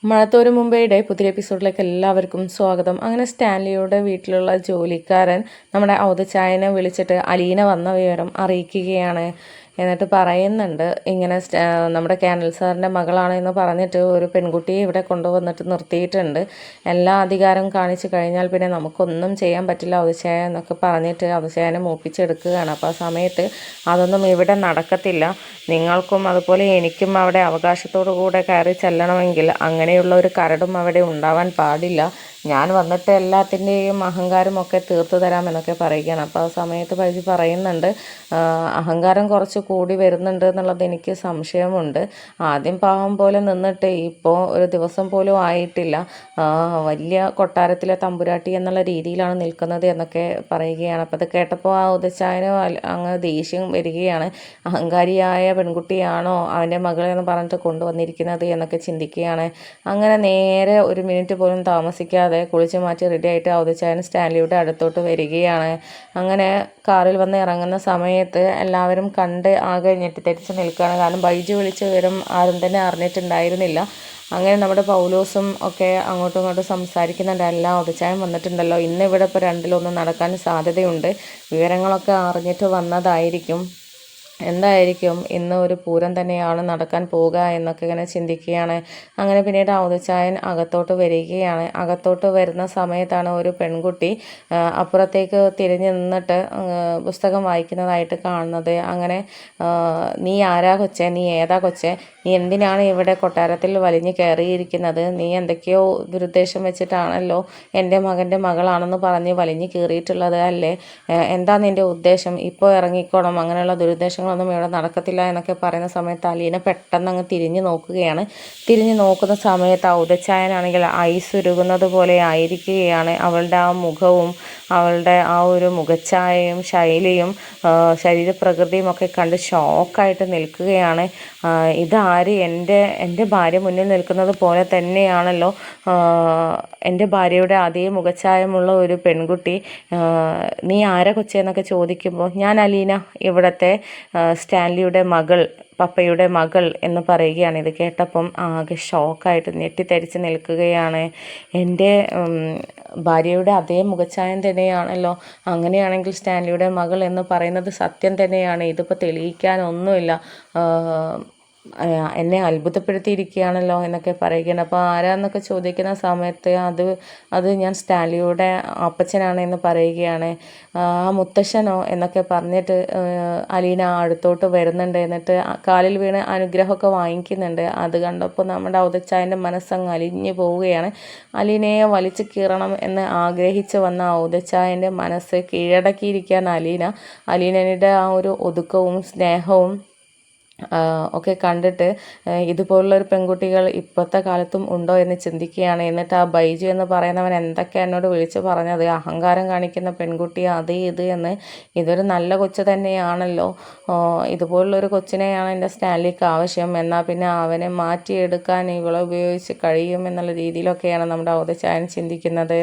മഴത്തോരു മുംബൈയുടെ പുതിയ എപ്പിസോഡിലേക്ക് എല്ലാവർക്കും സ്വാഗതം. അങ്ങനെ സ്റ്റാൻലിയുടെ വീട്ടിലുള്ള ജോലിക്കാരൻ നമ്മുടെ ഔദച്ചായനെ വിളിച്ചിട്ട് അലീന വന്ന വിവരം അറിയിക്കുകയാണ്. എന്നിട്ട് പറയുന്നുണ്ട് ഇങ്ങനെ നമ്മുടെ കാനൽ സാറിൻ്റെ മകളാണ് എന്ന് പറഞ്ഞിട്ട് ഒരു പെൺകുട്ടിയെ ഇവിടെ കൊണ്ടുവന്നിട്ട് നിർത്തിയിട്ടുണ്ട്. എല്ലാ അധികാരം കാണിച്ചു കഴിഞ്ഞാൽ പിന്നെ നമുക്കൊന്നും ചെയ്യാൻ പറ്റില്ല ഔദച്ചായ എന്നൊക്കെ പറഞ്ഞിട്ട് ഔദച്ചായനെ മൂപ്പിച്ചെടുക്കുകയാണ്. അപ്പോൾ ആ സമയത്ത് അതൊന്നും ഇവിടെ നടക്കത്തില്ല, നിങ്ങൾക്കും അതുപോലെ എനിക്കും അവിടെ അവകാശത്തോടു കൂടെ കയറി ചെല്ലണമെങ്കിൽ അങ്ങനെയുള്ള ഒരു കരടും അവിടെ ഉണ്ടാവാൻ പാടില്ല. ഞാൻ വന്നിട്ട് എല്ലാത്തിൻ്റെയും അഹങ്കാരമൊക്കെ തീർത്തു തരാമെന്നൊക്കെ പറയുകയാണ്. അപ്പോൾ ആ സമയത്ത് പൈസ പറയുന്നുണ്ട് അഹങ്കാരം കുറച്ച് കൂടി വരുന്നുണ്ട് എന്നുള്ളത് എനിക്ക് സംശയമുണ്ട്. ആദ്യം പാവം പോലെ നിന്നിട്ട് ഇപ്പോൾ ഒരു ദിവസം പോലും ആയിട്ടില്ല, വലിയ കൊട്ടാരത്തിലെ തമ്പുരാട്ടി എന്നുള്ള രീതിയിലാണ് നിൽക്കുന്നത് എന്നൊക്കെ പറയുകയാണ്. അപ്പോൾ അത് കേട്ടപ്പോൾ ആ ഉദച്ചായന് അങ്ങ് ദേഷ്യം വരികയാണ്. അഹങ്കാരിയായ പെൺകുട്ടിയാണോ അവൻ്റെ മകളെന്ന് പറഞ്ഞിട്ട് കൊണ്ടുവന്നിരിക്കുന്നത് എന്നൊക്കെ ചിന്തിക്കുകയാണ്. അങ്ങനെ നേരെ ഒരു മിനിറ്റ് പോലും താമസിക്കാതെ കുളിച്ച് മാറ്റി റെഡി ആയിട്ട് ഔദച്ചായൻ സ്റ്റാൻലിയുടെ അടുത്തോട്ട് വരികയാണ്. അങ്ങനെ കാറിൽ വന്ന് ഇറങ്ങുന്ന സമയത്ത് എല്ലാവരും കണ്ട് ആകെ ഞെട്ടിത്തെറിച്ച് നിൽക്കുകയാണ്. കാരണം ബൈജു വിളിച്ച വിവരം ആരും തന്നെ അറിഞ്ഞിട്ടുണ്ടായിരുന്നില്ല. അങ്ങനെ നമ്മുടെ പൗലോസും ഒക്കെ അങ്ങോട്ടും ഇങ്ങോട്ടും സംസാരിക്കുന്നുണ്ട്. എല്ലാം ഔദച്ചായൻ വന്നിട്ടുണ്ടല്ലോ, ഇന്ന് ഇവിടെ ഇപ്പോൾ രണ്ടിലൊന്നും നടക്കാൻ സാധ്യതയുണ്ട്, വിവരങ്ങളൊക്കെ അറിഞ്ഞിട്ട് വന്നതായിരിക്കും, എന്തായിരിക്കും ഇന്ന് ഒരു പൂരം തന്നെയാണ് നടക്കാൻ പോവുക എന്നൊക്കെ ഇങ്ങനെ ചിന്തിക്കുകയാണ്. അങ്ങനെ പിന്നീട് ഔദച്ചായൻ അകത്തോട്ട് വരികയാണ്. അകത്തോട്ട് വരുന്ന സമയത്താണ് ഒരു പെൺകുട്ടി അപ്പുറത്തേക്ക് തിരിഞ്ഞു നിന്നിട്ട് പുസ്തകം വായിക്കുന്നതായിട്ട് കാണുന്നത്. അങ്ങനെ നീ ആരാ കൊച്ചേ, നീ ഏതാ കൊച്ചേ, നീ എന്തിനാണ് ഇവിടെ കൊട്ടാരത്തിൽ വലിഞ്ഞു കയറിയിരിക്കുന്നത്, നീ എന്തൊക്കെയോ ദുരുദ്ദേശം വെച്ചിട്ടാണല്ലോ എൻ്റെ മകൻ്റെ മകളാണെന്ന് പറഞ്ഞ് വലിഞ്ഞു കയറിയിട്ടുള്ളത് അല്ലേ, എന്താ നിൻ്റെ ഉദ്ദേശം, ഇപ്പോൾ ഇറങ്ങിക്കോണം, അങ്ങനെയുള്ള ദുരുദ്ദേശങ്ങളൊന്നും ഇവിടെ നടക്കത്തില്ല എന്നൊക്കെ പറയുന്ന സമയത്ത് അലീന പെട്ടെന്ന് അങ്ങ് തിരിഞ്ഞു നോക്കുകയാണ്. തിരിഞ്ഞു നോക്കുന്ന സമയത്ത് ഔദച്ചായനാണെങ്കിൽ ഐസ് ഉരുകുന്നത് പോലെ ആയിരിക്കുകയാണ്. അവളുടെ ആ മുഖവും അവളുടെ ആ ഒരു മുഖച്ഛായയും ശൈലിയും ശരീരപ്രകൃതിയും ഒക്കെ കണ്ട് ഷോക്കായിട്ട് നിൽക്കുകയാണ്. ഇതാര്, എൻ്റെ ഭാര്യ മുന്നിൽ നിൽക്കുന്നത് പോലെ തന്നെയാണല്ലോ എൻ്റെ ഭാര്യയുടെ അതേ മുഖച്ഛായമുള്ള ഒരു പെൺകുട്ടി, നീ ആരാ കൊച്ചെന്നൊക്കെ ചോദിക്കുമ്പോൾ ഞാൻ അലീന, ഇവിടുത്തെ സ്റ്റാൻലിയുടെ മകൾ, പപ്പയുടെ മകൾ എന്ന് പറയുകയാണ്. ഇത് കേട്ടപ്പം ആകെ ഷോക്കായിട്ട് ഞെട്ടിത്തരിച്ച് നിൽക്കുകയാണ്. എൻ്റെ ഭാര്യയുടെ അതേ മുഖച്ഛായം തന്നെയാണല്ലോ, അങ്ങനെയാണെങ്കിൽ സ്റ്റാൻലിയുടെ മകൾ എന്ന് പറയുന്നത് സത്യം തന്നെയാണ്, ഇതിപ്പോൾ തെളിയിക്കാനൊന്നുമില്ല, എന്നെ അത്ഭുതപ്പെടുത്തിയിരിക്കുകയാണല്ലോ എന്നൊക്കെ പറയുകയാണ്. അപ്പോൾ ആരാന്നൊക്കെ ചോദിക്കുന്ന സമയത്ത് അത് ഞാൻ സ്റ്റാൻലിയുടെ അപ്പച്ചനാണ് എന്ന് പറയുകയാണ്. ആ മുത്തശ്ശനോ എന്നൊക്കെ പറഞ്ഞിട്ട് അലീന അടുത്തോട്ട് വരുന്നുണ്ട്. എന്നിട്ട് കാലിൽ വീണ് അനുഗ്രഹമൊക്കെ വാങ്ങിക്കുന്നുണ്ട്. അത് കണ്ടപ്പോൾ നമ്മുടെ ഔദച്ചായൻ്റെ മനസ്സങ്ങ് അലിഞ്ഞു പോവുകയാണ്. അലീനയെ വലിച്ചു കീറണം എന്ന് ആഗ്രഹിച്ച് വന്ന ഔദച്ചായൻ്റെ മനസ്സ് കീഴടക്കിയിരിക്കുകയാണ് അലീനയുടെ ആ ഒരു ഒതുക്കവും സ്നേഹവും ഒക്കെ കണ്ടിട്ട് ഇതുപോലുള്ളൊരു പെൺകുട്ടികൾ ഇപ്പോഴത്തെ കാലത്തും ഉണ്ടോ എന്ന് ചിന്തിക്കുകയാണ്. എന്നിട്ട് ആ ബൈജു എന്ന് പറയുന്നവൻ എന്തൊക്കെ എന്നോട് വിളിച്ച് പറഞ്ഞത്, അഹങ്കാരം കാണിക്കുന്ന പെൺകുട്ടി അത് ഇത് എന്ന്, ഇതൊരു നല്ല കൊച്ചു തന്നെയാണല്ലോ, ഇതുപോലുള്ളൊരു കൊച്ചിനെയാണ് എൻ്റെ സ്റ്റാൻലിക്ക് ആവശ്യം, എന്നാൽ പിന്നെ അവനെ മാറ്റിയെടുക്കാൻ ഇവളെ ഉപയോഗിച്ച് കഴിയും എന്നുള്ള രീതിയിലൊക്കെയാണ് നമ്മുടെ ഔദച്ചായൻ ചിന്തിക്കുന്നത്.